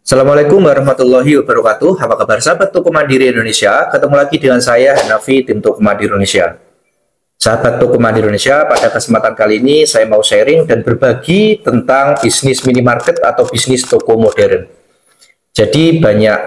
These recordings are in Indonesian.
Assalamualaikum warahmatullahi wabarakatuh. Apa kabar sahabat Toko Mandiri Indonesia? Ketemu lagi dengan saya Hanafi, tim Toko Mandiri Indonesia. Sahabat Toko Mandiri Indonesia, pada kesempatan kali ini saya mau sharing dan berbagi tentang bisnis minimarket atau bisnis toko modern. Jadi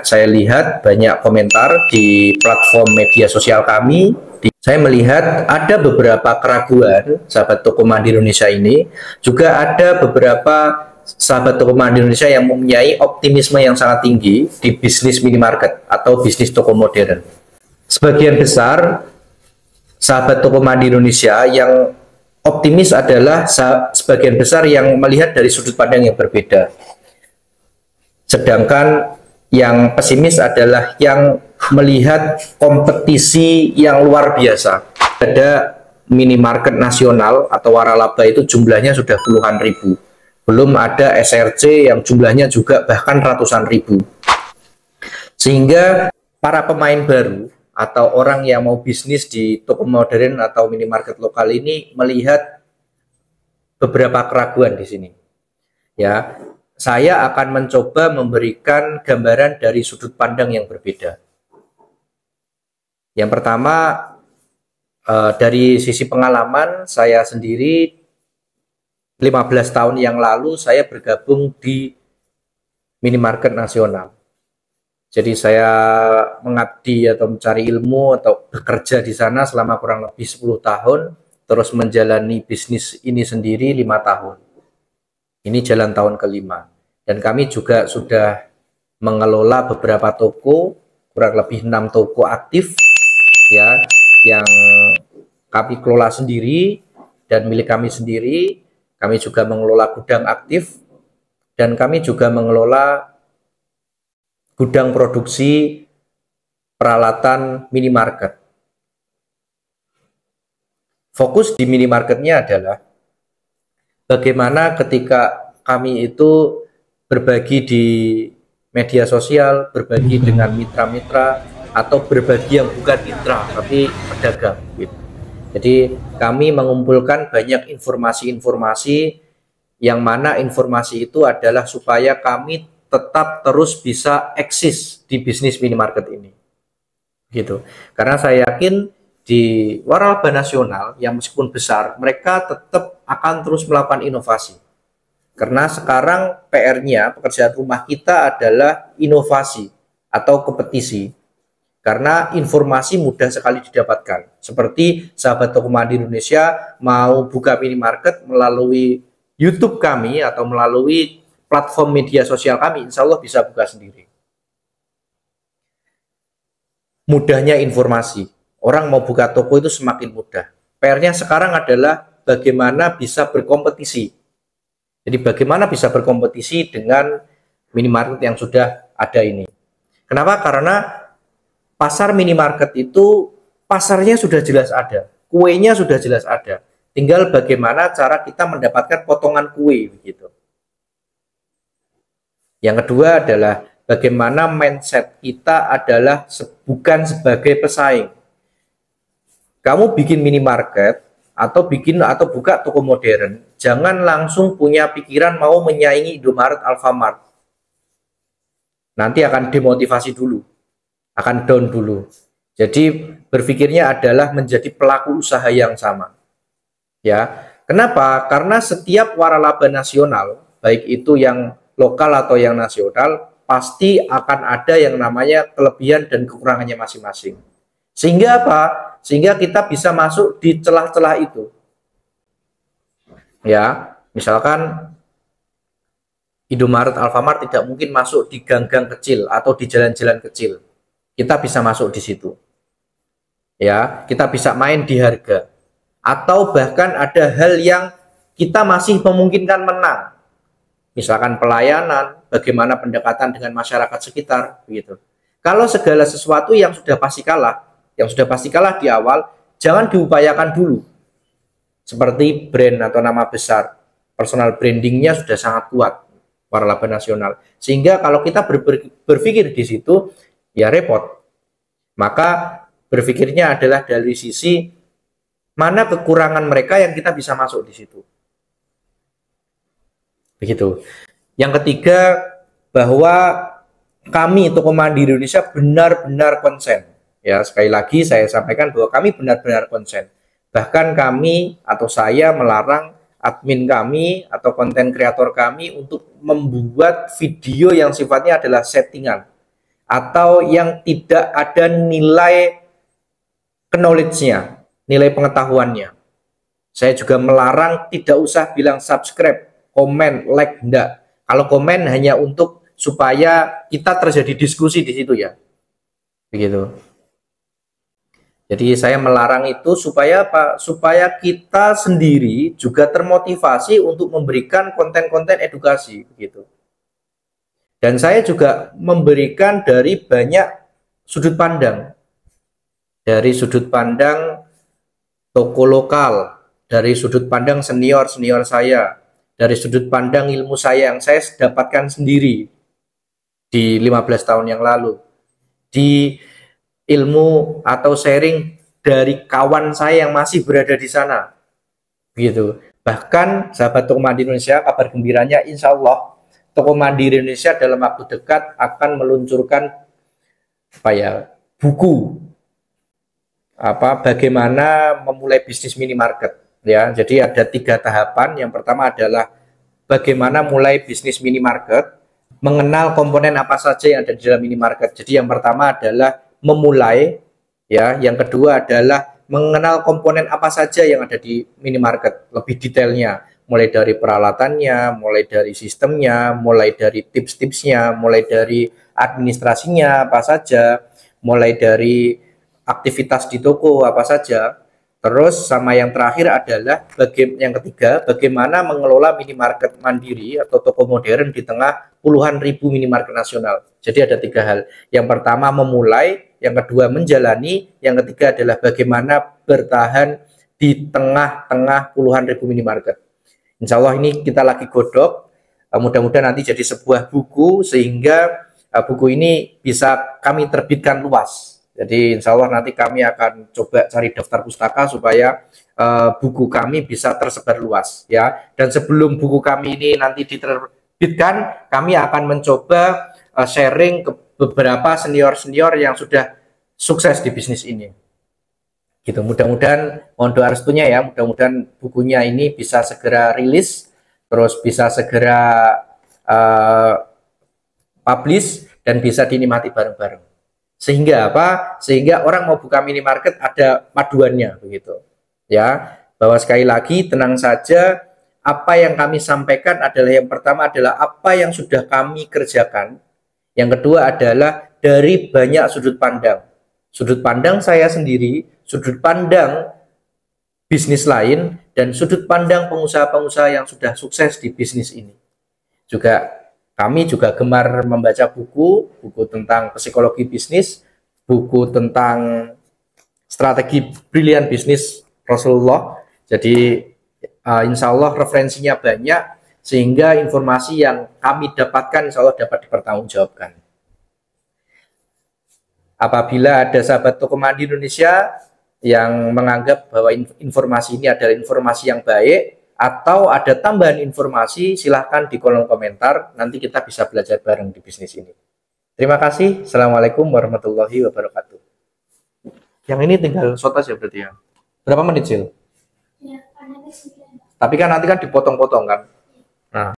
saya lihat banyak komentar di platform media sosial kami. Saya melihat ada beberapa keraguan sahabat Toko Mandiri Indonesia ini. Juga ada beberapa sahabat toko mandiri Indonesia yang mempunyai optimisme yang sangat tinggi di bisnis minimarket atau bisnis toko modern. Sebagian besar sahabat toko mandiri Indonesia yang optimis adalah sebagian besar yang melihat dari sudut pandang yang berbeda. Sedangkan yang pesimis adalah yang melihat kompetisi yang luar biasa. Ada minimarket nasional atau waralaba itu jumlahnya sudah puluhan ribu. Belum ada SRC yang jumlahnya juga bahkan ratusan ribu. Sehingga para pemain baru atau orang yang mau bisnis di toko modern atau minimarket lokal ini melihat beberapa keraguan di sini. Ya, saya akan mencoba memberikan gambaran dari sudut pandang yang berbeda. Yang pertama, dari sisi pengalaman saya sendiri 15 tahun yang lalu saya bergabung di minimarket nasional. Jadi saya mengabdi atau mencari ilmu atau bekerja di sana selama kurang lebih 10 tahun, terus menjalani bisnis ini sendiri 5 tahun. Ini jalan tahun kelima. Dan kami juga sudah mengelola beberapa toko, kurang lebih 6 toko aktif ya, yang kami kelola sendiri dan milik kami sendiri. Kami juga mengelola gudang aktif, dan kami juga mengelola gudang produksi peralatan minimarket. Fokus di minimarketnya adalah bagaimana ketika kami itu berbagi di media sosial, berbagi dengan mitra-mitra, atau berbagi yang bukan mitra, tapi pedagang gitu. Jadi kami mengumpulkan banyak informasi-informasi yang mana informasi itu adalah supaya kami tetap terus bisa eksis di bisnis minimarket ini. Gitu. Karena saya yakin di waralaba nasional yang meskipun besar, mereka tetap akan terus melakukan inovasi. Karena sekarang PR-nya, pekerjaan rumah kita adalah inovasi atau kompetisi. Karena informasi mudah sekali didapatkan. Seperti sahabat toko mandiri Indonesia mau buka minimarket melalui YouTube kami atau melalui platform media sosial kami, insya Allah bisa buka sendiri. Mudahnya informasi. Orang mau buka toko itu semakin mudah. PR-nya sekarang adalah bagaimana bisa berkompetisi. Jadi bagaimana bisa berkompetisi dengan minimarket yang sudah ada ini. Kenapa? Karena pasar minimarket itu pasarnya sudah jelas ada, kuenya sudah jelas ada. Tinggal bagaimana cara kita mendapatkan potongan kue begitu. Yang kedua adalah bagaimana mindset kita adalah bukan sebagai pesaing. Kamu bikin minimarket atau buka toko modern, jangan langsung punya pikiran mau menyaingi Indomaret, Alfamart. Nanti akan demotivasi dulu. Akan down dulu. Jadi berpikirnya adalah menjadi pelaku usaha yang sama. Ya, kenapa? Karena setiap waralaba nasional, baik itu yang lokal atau yang nasional, pasti akan ada yang namanya kelebihan dan kekurangannya masing-masing. Sehingga apa? Sehingga kita bisa masuk di celah-celah itu. Ya, misalkan Indomaret, Alfamart tidak mungkin masuk di gang-gang kecil atau di jalan-jalan kecil. Kita bisa masuk di situ. Ya, kita bisa main di harga. Atau bahkan ada hal yang kita masih memungkinkan menang. Misalkan pelayanan, bagaimana pendekatan dengan masyarakat sekitar, begitu. Kalau segala sesuatu yang sudah pasti kalah di awal, jangan diupayakan dulu. Seperti brand atau nama besar, personal brandingnya sudah sangat kuat, waralaba nasional. Sehingga kalau kita berpikir di situ, ya repot. Maka berpikirnya adalah dari sisi mana kekurangan mereka yang kita bisa masuk di situ. Begitu. Yang ketiga, bahwa kami Toko Mandiri Indonesia benar-benar konsen. Ya, sekali lagi saya sampaikan bahwa kami benar-benar konsen. Bahkan kami atau saya melarang admin kami atau konten kreator kami untuk membuat video yang sifatnya adalah settingan atau yang tidak ada nilai knowledge-nya, nilai pengetahuannya. Saya juga melarang tidak usah bilang subscribe, komen, like, enggak. Kalau komen hanya untuk supaya kita terjadi diskusi di situ ya. Begitu. Jadi saya melarang itu supaya apa? Supaya kita sendiri juga termotivasi untuk memberikan konten-konten edukasi gitu. Dan saya juga memberikan dari banyak sudut pandang. Dari sudut pandang toko lokal, dari sudut pandang senior-senior saya, dari sudut pandang ilmu saya yang saya dapatkan sendiri di 15 tahun yang lalu. Di ilmu atau sharing dari kawan saya yang masih berada di sana gitu. Bahkan sahabat Toko Mandiri Indonesia, kabar gembiranya insya Allah Toko Mandiri Indonesia dalam waktu dekat akan meluncurkan buku bagaimana memulai bisnis minimarket ya. Jadi ada 3 tahapan. Yang pertama adalah bagaimana mulai bisnis minimarket, mengenal komponen apa saja yang ada di dalam minimarket. Jadi yang pertama adalah memulai ya, yang kedua adalah mengenal komponen apa saja yang ada di minimarket lebih detailnya, mulai dari peralatannya, mulai dari sistemnya, mulai dari tips-tipsnya, mulai dari administrasinya apa saja, mulai dari aktivitas di toko apa saja. Terus sama yang terakhir adalah yang ketiga, bagaimana mengelola minimarket mandiri atau toko modern di tengah puluhan ribu minimarket nasional. Jadi ada 3 hal. Yang pertama memulai, yang kedua menjalani, yang ketiga adalah bagaimana bertahan di tengah-tengah puluhan ribu minimarket. Insya Allah ini kita lagi godok, mudah-mudahan nanti jadi sebuah buku sehingga buku ini bisa kami terbitkan luas. Jadi insya Allah nanti kami akan coba cari daftar pustaka supaya buku kami bisa tersebar luas ya. Dan sebelum buku kami ini nanti diterbitkan, kami akan mencoba sharing ke beberapa senior-senior yang sudah sukses di bisnis ini. Gitu. Mudah-mudahan mohon doa restunya ya, mudah-mudahan bukunya ini bisa segera rilis, terus bisa segera publish dan bisa dinikmati bareng-bareng. Sehingga apa? Sehingga orang mau buka minimarket ada paduannya begitu. Ya, bahwa sekali lagi tenang saja, apa yang kami sampaikan adalah yang pertama adalah apa yang sudah kami kerjakan. Yang kedua adalah dari banyak sudut pandang. Sudut pandang saya sendiri, sudut pandang bisnis lain, dan sudut pandang pengusaha-pengusaha yang sudah sukses di bisnis ini. Kami juga gemar membaca buku tentang psikologi bisnis, buku tentang strategi brilian bisnis Rasulullah. Jadi insya Allah referensinya banyak, sehingga informasi yang kami dapatkan insya Allah dapat dipertanggungjawabkan. Apabila ada sahabat Toko Mandiri Indonesia yang menganggap bahwa informasi ini adalah informasi yang baik, atau ada tambahan informasi, silahkan di kolom komentar, nanti kita bisa belajar bareng di bisnis ini. Terima kasih. Assalamualaikum warahmatullahi wabarakatuh. Yang ini tinggal shot aja berarti ya. Berapa menit, Sil? Ya, tapi kan nanti kan dipotong-potong kan. Nah.